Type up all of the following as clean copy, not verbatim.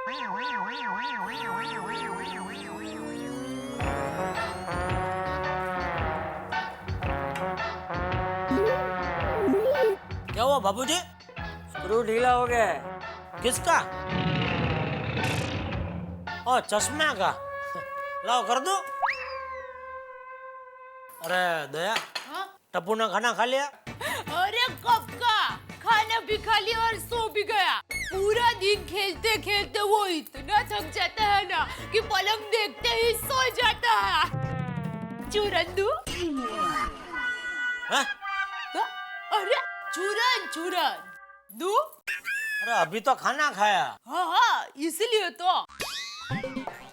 क्या हुआ बाबूजी? स्क्रू ढीला हो गया है। किसका? ओ चश्मा का। लाओ कर दो। अरे दया, हाँ? टप्पू ने खाना खा लिया? अरे कब का खाना भी खा लिया और सो भी गया। पूरा दिन खेलते खेलते वो इतना थक जाता है ना कि पलंग देखते ही सो जाता है। चूरन दूं? हाँ? हाँ? अरे चूरन चूरन दूं? अरे अभी तो खाना खाया। हाँ हाँ इसलिए तो।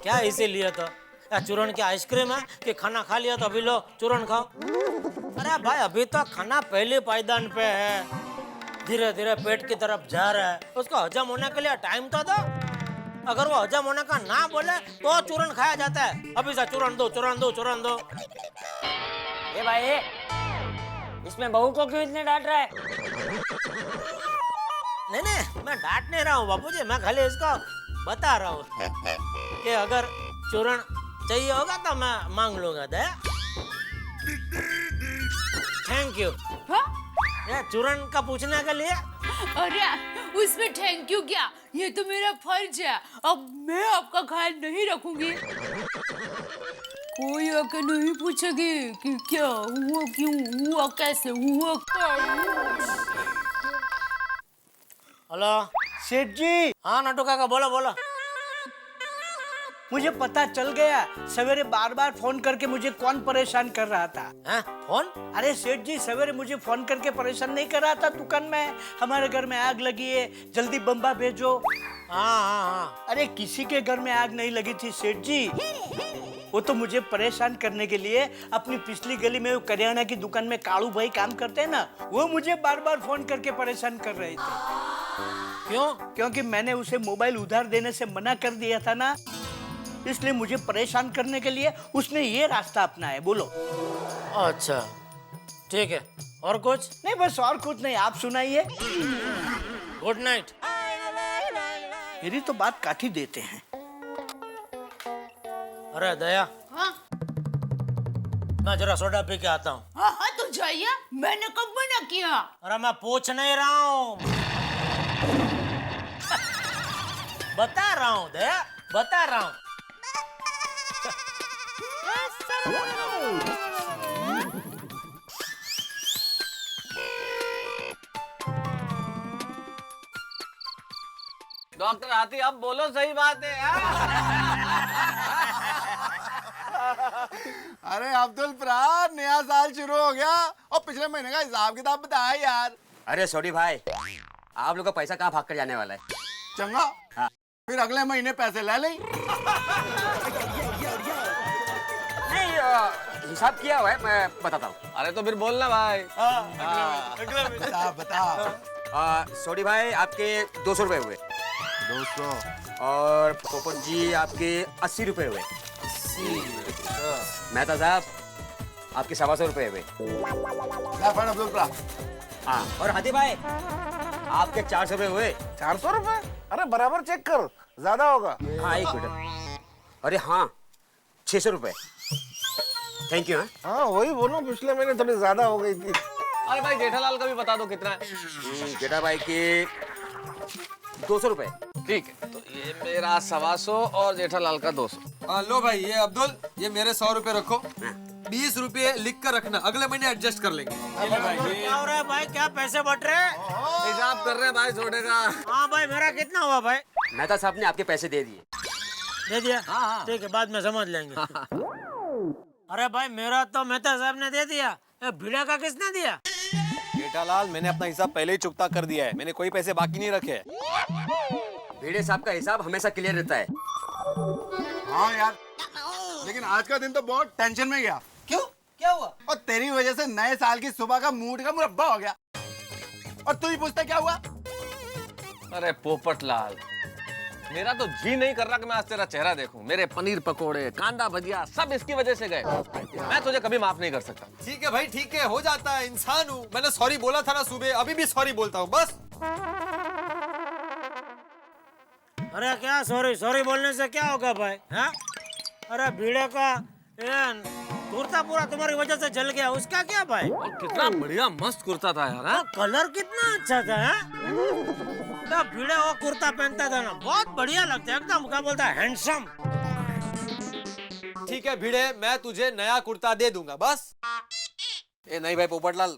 क्या इसीलिए तो? क्या चूरन की आइसक्रीम है कि खाना खा लिया तो अभी लो चूरन खाओ? अरे भाई अभी तो खाना पहले पायदान पे है, धीरे धीरे पेट की तरफ जा रहा है, उसको हजम होने के लिए टाइम तो दो। अगर वो हजम होने का ना बोले तो चूरन खाया जाता है। अभी से चूरन दो चूरन दो चूरन दो। ए भाई, इसमें बहू को क्यों इतने डांट रहा है? नहीं नहीं, मैं डांट नहीं रहा हूँ बापूजी, मैं खाली इसको बता रहा हूँ कि अगर चूरन चाहिए होगा तो मैं मांग लूंगा। दया, थैंक यू। हाँ? ये चूरन का पूछने के लिए। अरे उसमें थैंक यू क्या, ये तो मेरा फर्ज है। अब मैं आपका ख्याल नहीं रखूंगी। कोई आकर नहीं पूछेगी कि क्या हुआ, क्यों हुआ, कैसे हुआ। हेलो सेठ जी, हाँ नटू काका, बोलो बोलो। मुझे पता चल गया सवेरे बार बार फोन करके मुझे कौन परेशान कर रहा था। हैं फोन? अरे सेठ जी, सवेरे मुझे फोन करके परेशान नहीं कर रहा था दुकान में, हमारे घर में आग लगी है, जल्दी बम्बा भेजो। हाँ हाँ हाँ। अरे किसी के घर में आग नहीं लगी थी सेठ जी, वो तो मुझे परेशान करने के लिए अपनी पिछली गली में वो करियाना की दुकान में कालू भाई काम करते हैं ना, वो मुझे बार बार फोन करके परेशान कर रहे थे। क्यों? क्योंकि मैंने उसे मोबाइल उधार देने से मना कर दिया था ना, इसलिए मुझे परेशान करने के लिए उसने ये रास्ता अपनाया। बोलो। अच्छा ठीक है, और कुछ? नहीं बस और कुछ नहीं, आप सुनाइए। Good night. मेरी तो बात काट ही देते हैं। अरे दया, हाँ मैं जरा सोडा पी के आता हूँ। हाँ हाँ तो जाइए, मैंने कब मना किया। अरे मैं पूछ नहीं रहा हूँ, बता रहा हूँ दया, बता रहा हूँ। डॉक्टर हाथी, अब बोलो सही बात है यार। अरे अब्दुल फरार, नया साल शुरू हो गया और पिछले महीने का हिसाब किताब बताया यार। अरे सोडी भाई, आप लोग का पैसा कहाँ भाग कर जाने वाला है? चंगा, हाँ। फिर अगले महीने पैसे ले लें। नहीं, हिसाब किया हुआ है, मैं बताता हूँ। अरे तो फिर बोलना भाई। बता बता। सोडी भाई, आपके 200 रुपए हुए। 200 और पोपट जी आपके 80 रुपए हुए। मेहता साहब आपके 125 रुपए हुए। अब्दुल फरार। हाँ, और हाथी भाई आपके 400 रुपए हुए। 400 रुपए? अरे बराबर चेक कर, ज्यादा होगा। हाँ एक मिनट, अरे हाँ 600 रुपए। Thank you. हाँ वही बोलो, पिछले महीने थोड़ी ज्यादा हो गई थी। अरे भाई जेठालाल का भी बता दो कितना है। जेठा भाई के 200 रुपए। ठीक है, तो ये मेरा 125 और जेठालाल का 200। लो भाई, ये अब्दुल, ये मेरे 100 रुपए रखो। 20 रुपए लिख कर रखना, अगले महीने एडजस्ट कर लेंगे। क्या हो रहा है भाई, क्या पैसे बट रहे हैं? हिसाब कर रहे हैं भाई सोडे का। हाँ भाई, मेरा कितना हुआ भाई? मेहता साहब ने आपके पैसे दे दिए। दे दिया? ठीक है, बाद में समझ लेंगे। अरे भाई मेरा तो मेहता साहब ने दे दिया, भिड़ा का किसने दिया? जेठालाल, मैंने अपना हिसाब पहले ही चुकता कर दिया है, मैंने कोई पैसे बाकी नहीं रखे। भिड़े साहब का हिसाब हमेशा क्लियर रहता है। हाँ यार, लेकिन आज का दिन तो बहुत टेंशन में गया। क्यों, क्या हुआ? और तेरी वजह से नए साल की सुबह का मूड का मुरब्बा हो गया। और तू ही पूछता क्या हुआ? अरे पोपटलाल, मेरा तो जी नहीं कर रहा कि मैं आज तेरा चेहरा देखूं। मेरे पनीर पकोड़े, कांदा भजिया सब इसकी वजह से गए। मैं तुझे कभी माफ नहीं कर सकता। ठीक है भाई, ठीक है, हो जाता है, इंसान हूँ। मैंने सॉरी बोला था ना सुबह, अभी भी सॉरी बोलता हूँ बस। अरे क्या सॉरी सॉरी बोलने से क्या होगा भाई? हाँ? अरे भिड़े का कुर्ता पूरा तुम्हारी वजह से जल गया, उसका क्या भाई? और कितना बढ़िया मस्त कुर्ता था यार। हाँ? कलर कितना अच्छा था। तो भिड़े वो कुर्ता पहनता था ना, बहुत बढ़िया लगता है एकदम, क्या बोलता है, हैंडसम। ठीक है भिड़े, मैं तुझे नया कुर्ता दे दूंगा बस। ए नहीं भाई पोपटलाल,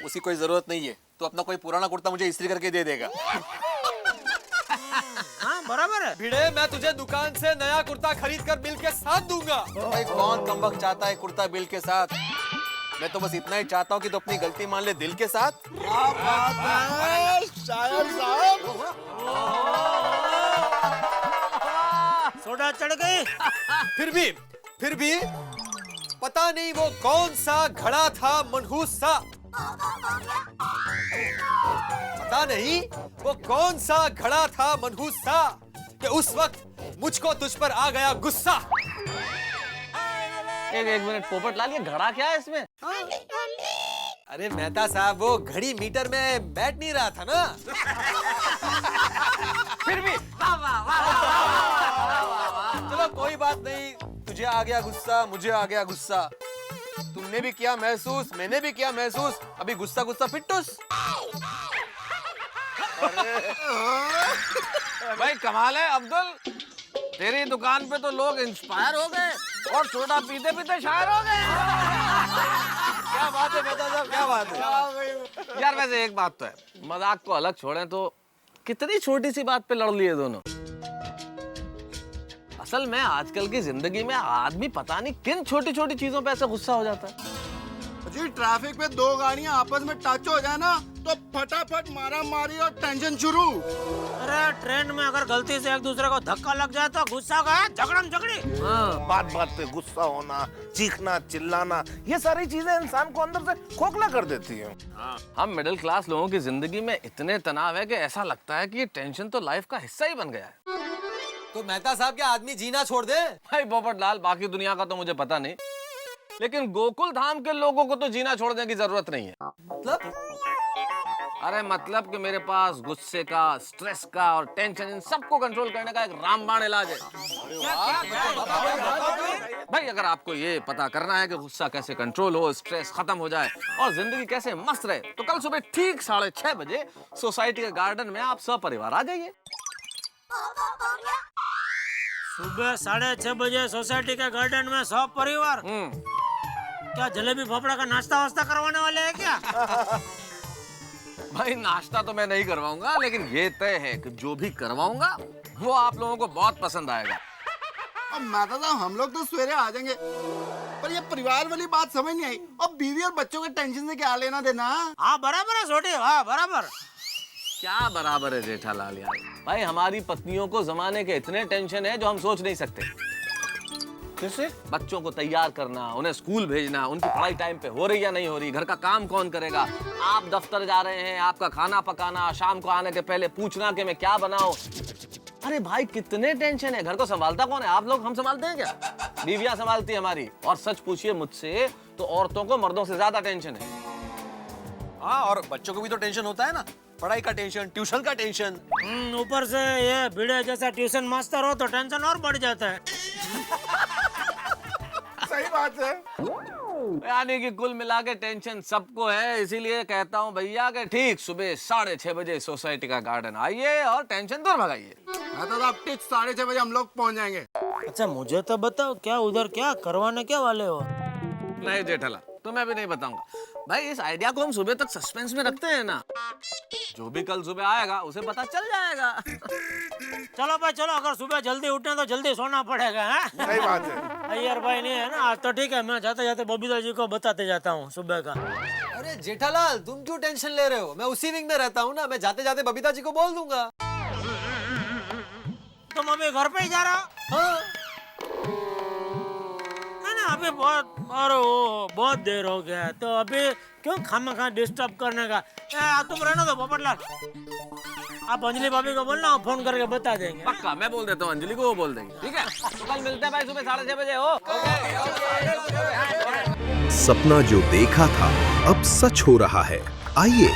उसकी कोई जरूरत नहीं है, तो अपना कोई पुराना कुर्ता मुझे इस्त्री करके दे देगा। हाँ बराबर है। भिड़े, मैं तुझे दुकान से नया कुर्ता खरीद कर बिल के साथ दूंगा। भाई कौन कमबख्त चाहता है कुर्ता बिल के साथ? मैं तो बस इतना ही चाहता हूँ कि तू अपनी गलती मान ले दिल के साथ। शायर साहब, सोडा चढ़ गई। फिर भी पता नहीं वो कौन सा घड़ा था मनहूस सा, पता नहीं वो कौन सा घड़ा था मनहूस सा कि उस वक्त मुझको तुझ पर आ गया गुस्सा। एक मिनट पोपटलाल, ये घड़ा क्या है इसमें? अरे मेहता साहब, वो घड़ी मीटर में बैठ नहीं रहा था ना। फिर भी चलो कोई बात नहीं, तुझे आ गया गुस्सा, मुझे आ गया गुस्सा, तुमने भी किया महसूस, मैंने भी किया महसूस, अभी गुस्सा गुस्सा फिट्टूस। भाई कमाल है अब्दुल, तेरी दुकान पे तो लोग इंस्पायर हो गए और सोडा पीते पीते शायर हो गए। क्या बात है मेहता साहब, क्या बात है? यार वैसे एक बात तो है, मजाक को अलग छोड़ें तो कितनी छोटी सी बात पे लड़ लिए दोनों। असल में आजकल की जिंदगी में आदमी पता नहीं किन छोटी छोटी चीजों पे ऐसा गुस्सा हो जाता है। जी ट्रैफिक पे दो गाड़ियां आपस में टच हो जाए ना, तो फटाफट मारा मारी और टेंशन शुरू। अरे ट्रेन में अगर गलती से एक दूसरे को धक्का लग जाए तो गुस्सा हो गया, झगड़म झगड़ी। बात बात पे गुस्सा होना, चीखना चिल्लाना, ये सारी चीजें इंसान को अंदर से खोखला कर देती हैं। हम मिडिल क्लास लोगों की जिंदगी में इतने तनाव है कि ऐसा लगता है कि ये टेंशन तो लाइफ का हिस्सा ही बन गया है। तो मेहता साहब क्या आदमी जीना छोड़ दे? भाई पोपटलाल, बाकी दुनिया का तो मुझे पता नहीं, लेकिन गोकुल धाम के लोगों को तो जीना छोड़ने की जरूरत नहीं है। मतलब? अरे मतलब कि मेरे पास गुस्से का, स्ट्रेस का और टेंशन, इन सबको कंट्रोल करने का एक रामबाण इलाज है। भाई अगर आपको ये पता करना है कि गुस्सा कैसे कंट्रोल हो, स्ट्रेस खत्म हो जाए और जिंदगी कैसे मस्त रहे, तो कल सुबह ठीक 6:30 बजे सोसाइटी के गार्डन में आप सपरिवार आ जाइए। सुबह 6:30 बजे सोसाइटी के गार्डन में सब परिवार? क्या जलेबी फाफड़ा का नाश्ता वास्ता करवाने वाले हैं क्या? भाई नाश्ता तो मैं नहीं करवाऊंगा, लेकिन ये तय है कि जो भी करवाऊंगा वो आप लोगों को बहुत पसंद आएगा। अब मेहता साहब, हम लोग तो सवेरे आ जाएंगे, पर ये परिवार वाली बात समझ नहीं आई। अब बीवी और बच्चों के टेंशन से क्या लेना देना? हाँ बराबर है छोटे, हाँ बराबर। क्या बराबर है जेठालाल यार? भाई हमारी पत्नियों को जमाने के इतने टेंशन है जो हम सोच नहीं सकते। कैसे? बच्चों को तैयार करना, उन्हें स्कूल भेजना, उनकी पढ़ाई टाइम पे हो रही या नहीं हो रही, घर का काम कौन करेगा, आप दफ्तर जा रहे हैं, आपका खाना पकाना, शाम को आने के पहले पूछना कि मैं क्या बनाऊं। अरे भाई कितने टेंशन है। घर को संभालता कौन है? आप लोग? हम संभालते हैं क्या? बीवियां संभालती है हमारी। और सच पूछिए मुझसे तो औरतों को मर्दों से ज्यादा टेंशन है। हाँ, और बच्चों को भी तो टेंशन होता है ना, पढ़ाई का टेंशन, ट्यूशन का टेंशन। ऊपर से ये भिड़े जैसा ट्यूशन मास्टर हो तो टेंशन और बढ़ जाता है। सही बात है। यानी कि कुल मिला के टेंशन सबको है, इसीलिए कहता हूँ भैया कि ठीक सुबह 6:30 बजे सोसाइटी का गार्डन आइए और टेंशन दूर भगाइए। मेहता साहब, ठीक 6:30 बजे हम लोग पहुंच जाएंगे। अच्छा मुझे तो बताओ, क्या उधर क्या करवाने क्या वाले हो? नहीं जेठाला, तो मैं भी नहीं बताऊंगा। भाई इस आइडिया को हम सुबह तक सस्पेंस में रखते हैं ना, जो भी कल सुबह आएगा उसे पता चल जाएगा। चलो भाई चलो, अगर सुबह जल्दी उठना तो जल्दी सोना पड़ेगा। सही बात है। अय्यर भाई नहीं है ना आज, तो ठीक है, मैं जाते जाते बबीता जी को बताते जाता हूँ सुबह का। अरे जेठालाल, तुम क्यों टेंशन ले रहे हो? मैं उसी विंग में रहता हूँ ना, मैं जाते जाते बबीता जी को बोल दूंगा। तुम अभी घर पे ही जा रहा हो? हाँ। अभी बहुत देर हो गया है, तो अभी क्यों खामखा डिस्टर्ब करने का? तुम रहना दो पोपटलाल, आप अंजलि भाभी को बोलना, फोन करके बता देंगे। पक्का मैं बोल देता हूँ अंजलि को, वो बोल देंगे। ठीक है, तो कल मिलते हैं भाई सुबह 6:30 बजे। हो सपना जो देखा था अब सच हो रहा है। आइए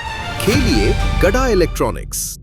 खेलिए गड़ा इलेक्ट्रॉनिक्स।